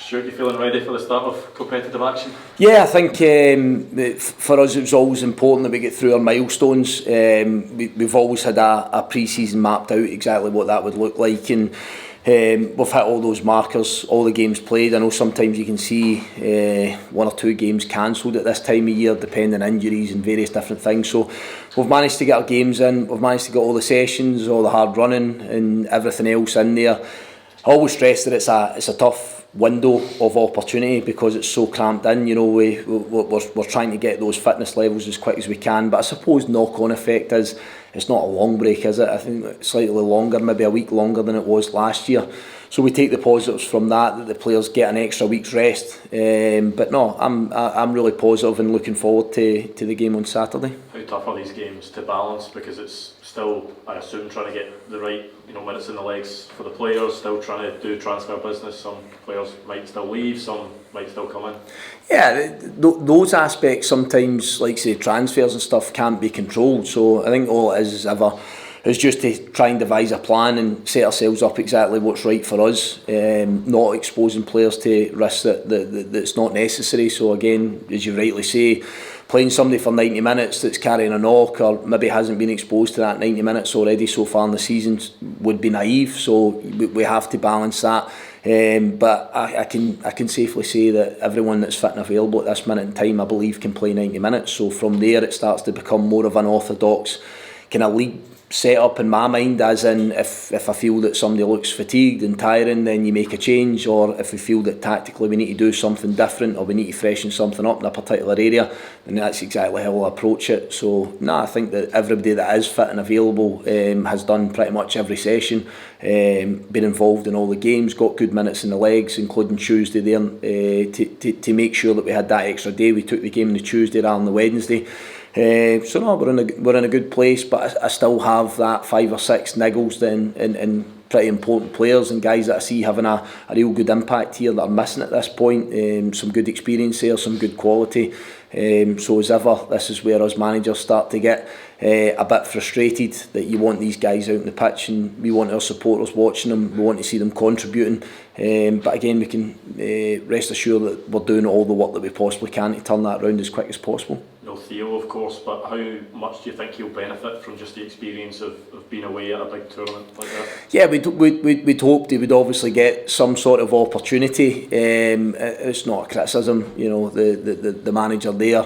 Stuart, you feeling ready for the start of competitive action? Yeah, I think for us it was always important that we get through our milestones. We've always had a pre-season mapped out exactly what that would look like, and we've hit all those markers, all the games played. I know sometimes you can see 1 or 2 games cancelled at this time of year depending on injuries and various different things, so we've managed to get our games in, we've managed to get all the sessions, all the hard running and everything else in there. I always stress that it's a tough window of opportunity because it's so cramped in. You know, we're trying to get those fitness levels as quick as we can, but I suppose knock-on effect is it's not a long break, is it? I think it's slightly longer, maybe a week longer than it was last year. So we take the positives from that the players get an extra week's rest. But no, I'm really positive and looking forward to the game on Saturday. How tough are these games to balance? Because it's still, I assume, trying to get the right minutes in the legs for the players, still trying to do transfer business. Some players might still leave, some might still come in. Yeah, those aspects sometimes, like say transfers and stuff, can't be controlled. So I think all it is ever is just to try and devise a plan and set ourselves up exactly what's right for us, not exposing players to risks that's not necessary. So again, as you rightly say, playing somebody for 90 minutes that's carrying a knock or maybe hasn't been exposed to that 90 minutes already so far in the season would be naive, so we have to balance that. But I can safely say that everyone that's fit and available at this minute in time, I believe, can play 90 minutes. So from there it starts to become more of an orthodox kind of league set up in my mind, as in if I feel that somebody looks fatigued and tiring, then you make a change, or if we feel that tactically we need to do something different or we need to freshen something up in a particular area, then that's exactly how I'll approach it. So I think that everybody that is fit and available has done pretty much every session, been involved in all the games, got good minutes in the legs, including Tuesday there, to make sure that we had that extra day. We took the game on the Tuesday rather than the Wednesday. So no, we're in a good place, but I still have that 5 or 6 niggles in pretty important players and guys that I see having a real good impact here that are missing at this point. Some good experience there, some good quality. So as ever, this is where us managers start to get a bit frustrated that you want these guys out on the pitch and we want our supporters watching them, we want to see them contributing. But again, we can rest assured that we're doing all the work that we possibly can to turn that around as quick as possible. No Theo, of course, but how much do you think he'll benefit from just the experience of being away at a big tournament like that? Yeah, we'd hoped he would obviously get some sort of opportunity. It's not a criticism, the manager there,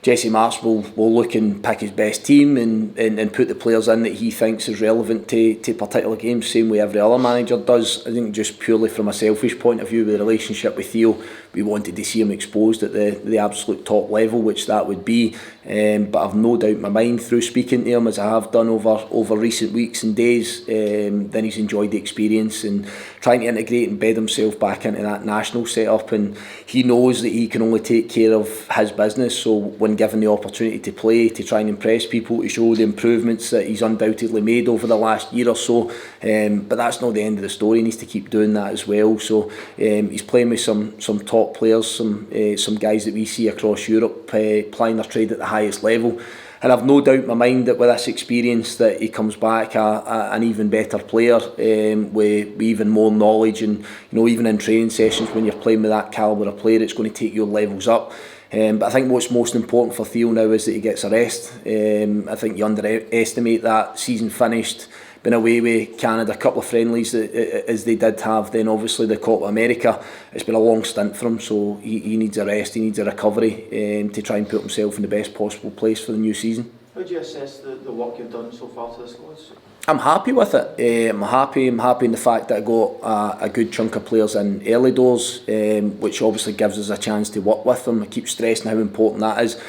Jesse Marsh, will look and pick his best team and put the players in that he thinks is relevant to particular games, same way every other manager does. I think just purely from a selfish point of view with the relationship with Theo, we wanted to see him exposed at the absolute top level, which that would be. But I've no doubt in my mind, through speaking to him as I have done over recent weeks and days, then he's enjoyed the experience and trying to integrate and bed himself back into that national setup, and he knows that he can only take care of his business. So when given the opportunity to play, to try and impress people, to show the improvements that he's undoubtedly made over the last year or so, but that's not the end of the story. He needs to keep doing that as well. So he's playing with some top players, some guys that we see across Europe plying their trade at the highest level, and I've no doubt in my mind that with this experience that he comes back an even better player, with even more knowledge, and even in training sessions when you're playing with that calibre of player, it's going to take your levels up. But I think what's most important for Theo now is that he gets a rest. I think you underestimate that. Season finished, been away with Canada, a couple of friendlies as they did have, then obviously the Copa America. It's been a long stint for him, so he needs a rest, he needs a recovery to try and put himself in the best possible place for the new season. How do you assess the work you've done so far to the squads? I'm happy with it. I'm happy in the fact that I got a good chunk of players in early doors, which obviously gives us a chance to work with them. I keep stressing how important that is.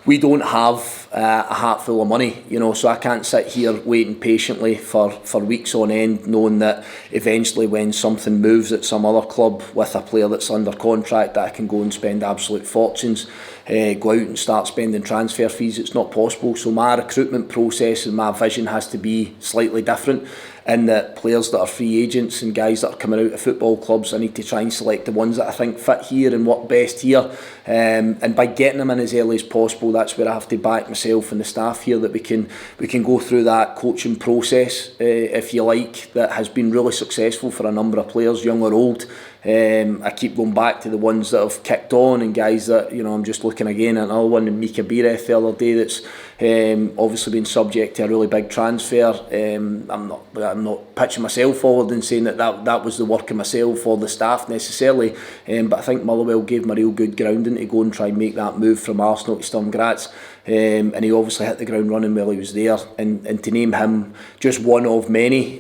We don't have a hat full of money, so I can't sit here waiting patiently for weeks on end, knowing that eventually when something moves at some other club with a player that's under contract, that I can go and spend absolute fortunes, go out and start spending transfer fees. It's not possible. So my recruitment process and my vision has to be slightly different, in that players that are free agents and guys that are coming out of football clubs, I need to try and select the ones that I think fit here and work best here, and by getting them in as early as possible, that's where I have to back myself and the staff here, that we can go through that coaching process, if you like, that has been really successful for a number of players, young or old. I keep going back to the ones that have kicked on, and guys that, you know, I'm just looking again at another one, Mika Bireth the other day, that's obviously been subject to a really big transfer. I'm not pitching myself forward and saying that was the work of myself or the staff necessarily, but I think Motherwell gave him a real good grounding to go and try and make that move from Arsenal to Sturm Graz. And he obviously hit the ground running while he was there, and to name him just one of many,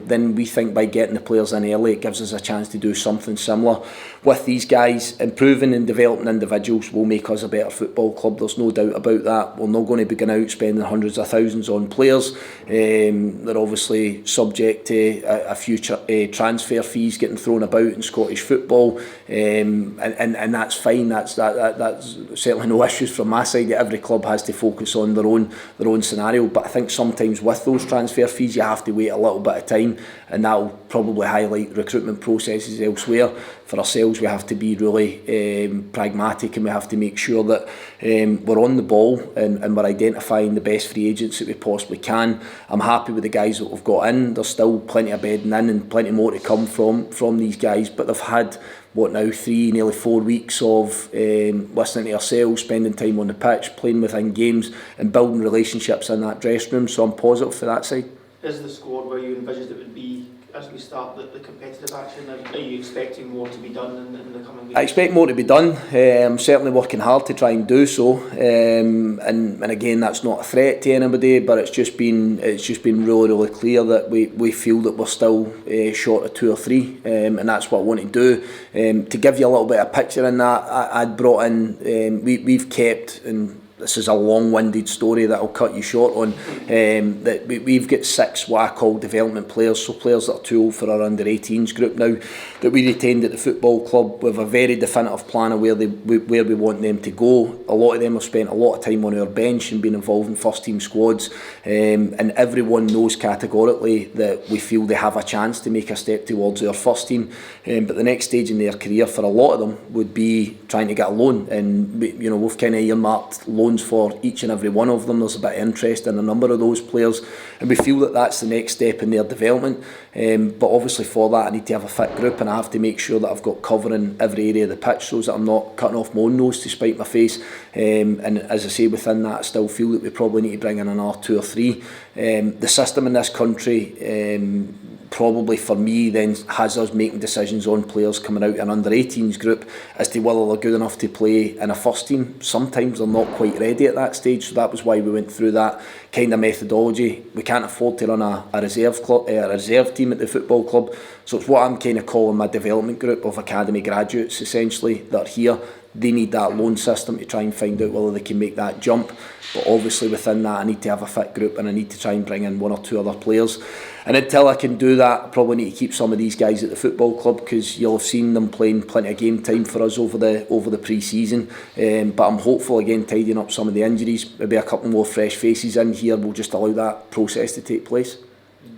then we think by getting the players in early, it gives us a chance to do something similar with these guys. Improving and developing individuals will make us a better football club, there's no doubt about that. We're not going to be going out spending hundreds of thousands on players. They're obviously subject to a few transfer fees getting thrown about in Scottish football, and that's fine. That's certainly no issues from my side. Every club has to focus on their own scenario, but I think sometimes with those transfer fees you have to wait a little bit of time, and that will probably highlight recruitment processes elsewhere. For ourselves, we have to be really pragmatic, and we have to make sure that we're on the ball and we're identifying the best free agents that we possibly can. I'm happy with the guys that we've got in. There's still plenty of bedding in and plenty more to come from these guys, but they've had now 3, nearly 4 weeks of listening to ourselves, spending time on the pitch, playing within games and building relationships in that dressing room, so I'm positive for that side. Is the squad where you envisaged it would be as we start the competitive action? Are you expecting more to be done in the coming weeks? I expect more to be done. I'm certainly working hard to try and do so, and again, that's not a threat to anybody, but it's just been really clear that we feel that we're still short of 2 or 3, and that's what I want to do. To give you a little bit of a picture in that, I'd brought in, we've kept, and this is a long-winded story that I'll cut you short on, that we've got 6 what I call development players, so players that are too old for our under-18s group now, that we retained at the football club with a very definitive plan of where we want them to go. A lot of them have spent a lot of time on our bench and been involved in first-team squads, and everyone knows categorically that we feel they have a chance to make a step towards our first team, but the next stage in their career for a lot of them would be trying to get a loan, and we've kind of earmarked loans for each and every one of them. There's a bit of interest in a number of those players, and we feel that that's the next step in their development, but obviously for that I need to have a fit group, and I have to make sure that I've got cover in every area of the pitch so that I'm not cutting off my own nose to spite my face, and as I say, within that I still feel that we probably need to bring in another 2 or 3. The system in this country probably for me then has us making decisions on players coming out in an under-18s group as to whether they're good enough to play in a first team. Sometimes they're not quite ready at that stage, so that was why we went through that kind of methodology. We can't afford to run a reserve team at the football club, so it's what I'm kind of calling my development group of academy graduates essentially that are here. They need that loan system to try and find out whether they can make that jump, but obviously within that I need to have a fit group, and I need to try and bring in 1 or 2 other players, and until I can do that I probably need to keep some of these guys at the football club, because you'll have seen them playing plenty of game time for us over the pre-season, but I'm hopeful again tidying up some of the injuries, maybe a couple more fresh faces in here will just allow that process to take place.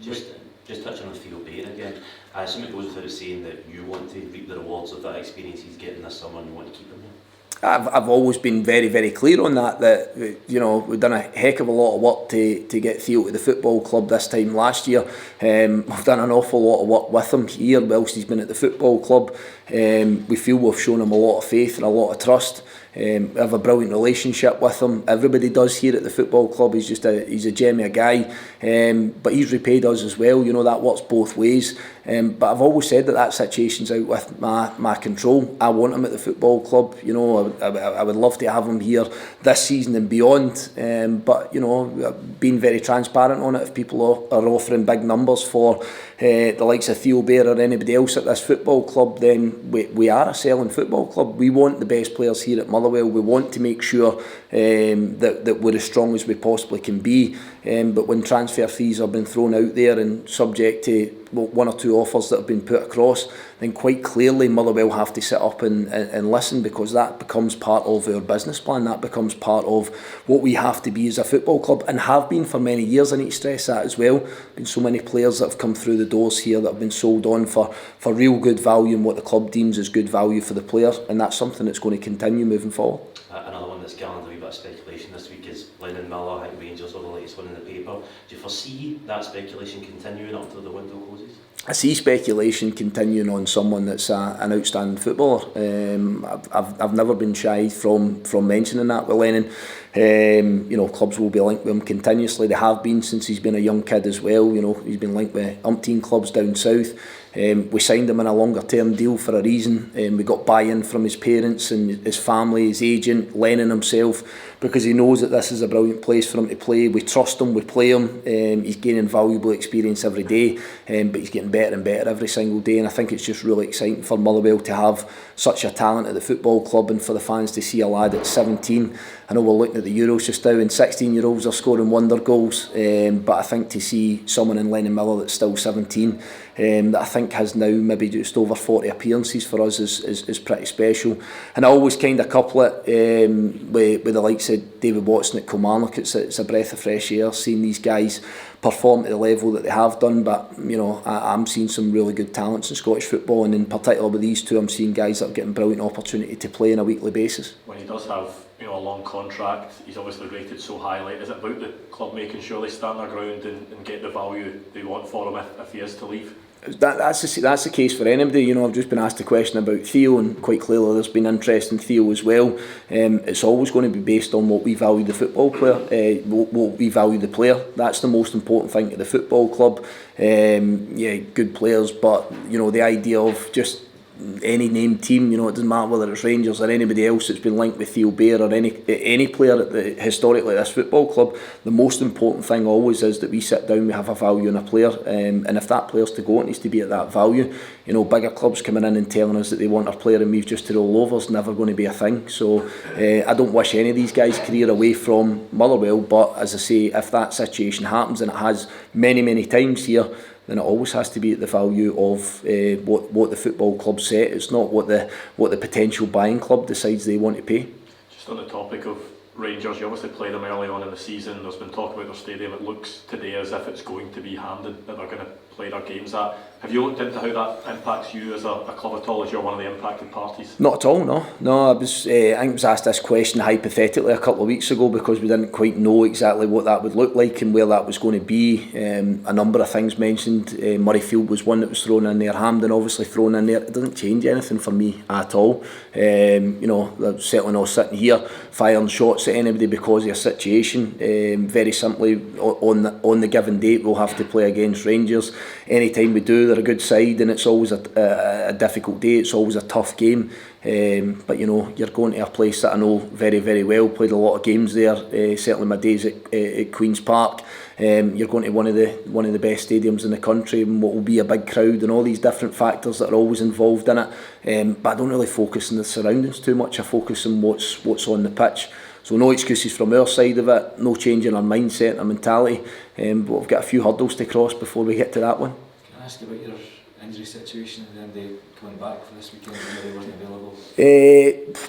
Just touching on Theo Bair again, I assume it goes without saying that you want to reap the rewards of that experience he's getting this summer and you want to keep him here? I've always been very, very clear on that we've done a heck of a lot of work to get Theo to the football club this time last year. We've done an awful lot of work with him here whilst he's been at the football club. We feel we've shown him a lot of faith and a lot of trust. We have a brilliant relationship with him. Everybody does here at the football club. He's a gem of a guy, but he's repaid us as well. That works both ways. But I've always said that situation's out with my control. I want him at the football club. I would love to have him here this season and beyond. But being very transparent on it. If people are offering big numbers for the likes of Theo Bair or anybody else at this football club, then we are a selling football club. We want the best players here at Motherwell. We want to make sure that we're as strong as we possibly can be. But when transfer fees have been thrown out there and subject to 1 or 2 offers that have been put across, then quite clearly Motherwell have to sit up and listen, because that becomes part of our business plan. That becomes part of what we have to be as a football club, and have been for many years. I need to stress that as well. Been so many players that have come through the doors here that have been sold on for real good value, and what the club deems as good value for the player, and that's something that's going to continue moving forward. Another one that's garnered a wee bit of speculation this week is Lennon Miller, I think Rangers are the latest one in the paper. Do you foresee that speculation continuing up until the window closes? I see speculation continuing on someone that's an outstanding footballer. I've never been shy from mentioning that with Lennon. You know, clubs will be linked with him continuously. They have been since he's been a young kid as well. You know, he's been linked with umpteen clubs down south. We signed him in a longer term deal for a reason. We got buy-in from his parents and his family, his agent, Lennon himself, because he knows that this is a brilliant place for him to play. We trust him, we play him. He's gaining valuable experience every day, but he's getting better and better every single day. And I think it's just really exciting for Motherwell to have such a talent at the football club, and for the fans to see a lad at 17. I know we're looking at the Euros just now, and 16-year-olds are scoring wonder goals. But I think to see someone in Lennon Miller that's still 17, that I think has now maybe just over 40 appearances for us is pretty special. And I always kind of couple it with the likes of David Watson at Kilmarnock. It's a breath of fresh air seeing these guys perform at the level that they have done. But you know, I'm seeing some really good talents in Scottish football, and in particular with these two, I'm seeing guys that are getting brilliant opportunity to play on a weekly basis. When he does have, you know, a long contract, he's obviously rated so highly. Is it about the club making sure they stand their ground and get the value they want for him if he is to leave? That's the case for anybody. You know, I've just been asked a question about Theo, and quite clearly there's been interest in Theo as well. It's always going to be based on what we value the football player, what we value the player. That's the most important thing to the football club. Yeah, good players, but you know, the idea of just any named team, you know, it doesn't matter whether it's Rangers or anybody else that's been linked with Theo Bair or any player historically at this football club. The most important thing always is that we sit down, we have a value in a player, and if that player's to go, it needs to be at that value. You know, bigger clubs coming in and telling us that they want our player and we've just to roll over is never going to be a thing. So I don't wish any of these guys' career away from Motherwell, but as I say, if that situation happens, and it has many times here, then it always has to be at the value of what the football club set. It's not what the potential buying club decides they want to pay. Just on the topic of Rangers, you obviously played them early on in the season. There's been talk about their stadium. It looks today as if it's going to be handed, that they're going to play their games at. Have you looked into how that impacts you as a club at all, as you're one of the impacted parties? Not at all, no. I think I was asked this question hypothetically a couple of weeks ago because we didn't quite know exactly what that would look like and where that was going to be. A number of things mentioned. Murrayfield was one that was thrown in there. Hampden obviously thrown in there. It doesn't change anything for me at all. You know, they're certainly not sitting here firing shots at anybody because of a situation. Very simply, on the given date, we'll have to play against Rangers. Anytime we do, they're a good side, and it's always a difficult day. It's always a tough game. But you know, you're going to a place that I know very well. Played a lot of games there. Certainly my days at Queen's Park. You're going to one of the best stadiums in the country, and what will be a big crowd, and all these different factors that are always involved in it. But I don't really focus on the surroundings too much. I focus on what's on the pitch. So no excuses from our side of it. No change in our mindset and our mentality. But we've got a few hurdles to cross before we get to that one. Can I ask about your injury situation and then coming back for this weekend when he wasn't available?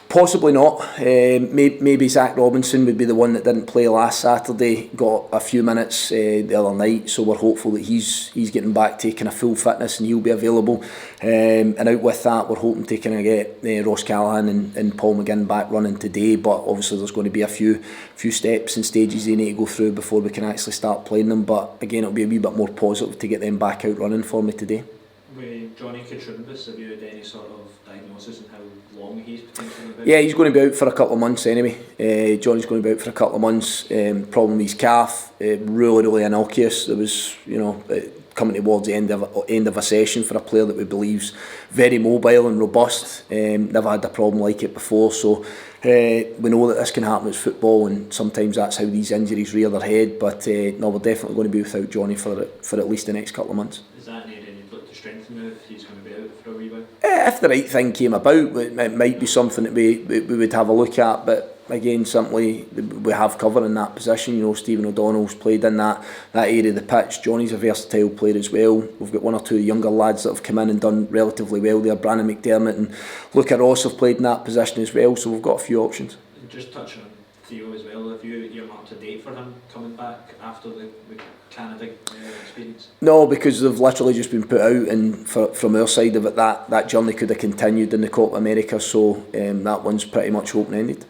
Possibly not. Maybe Zach Robinson would be the one that didn't play last Saturday. Got a few minutes the other night, so we're hopeful that he's getting back, taking a full fitness, and he'll be available. And out with that, we're hoping to kind of get Ross Callaghan and Paul McGinn back running today. But obviously, there's going to be a few steps and stages they need to go through before we can actually start playing them. But again, it'll be a wee bit more positive to get them back out running for me today. With Johnny Katrunbis, have you had any sort of diagnosis and how long he's potentially about? Yeah, he's going to be out for a couple of months anyway. Johnny's going to be out for a couple of months. Problem with his calf, really innocuous. There was, you know, coming towards the end of a session for a player that we believe's very mobile and robust. Never had a problem like it before, so we know that this can happen as football, and sometimes that's how these injuries rear their head. But no, we're definitely going to be without Johnny for at least the next couple of months. Is that an area you'd look to strengthen him if he's going to be out for a wee while? If the right thing came about, it might be something that we would have a look at. But again, simply we have cover in that position. You know, Stephen O'Donnell's played in that area of the pitch. Johnny's a versatile player as well. We've got one or two younger lads that have come in and done relatively well there. Brandon McDermott and Luca Ross have played in that position as well. So we've got a few options. And just touching on Theo as well, have you marked a date for him coming back after the Canada experience? No, because they've literally just been put out, and from our side of it, that journey could have continued in the Copa America. So that one's pretty much open-ended.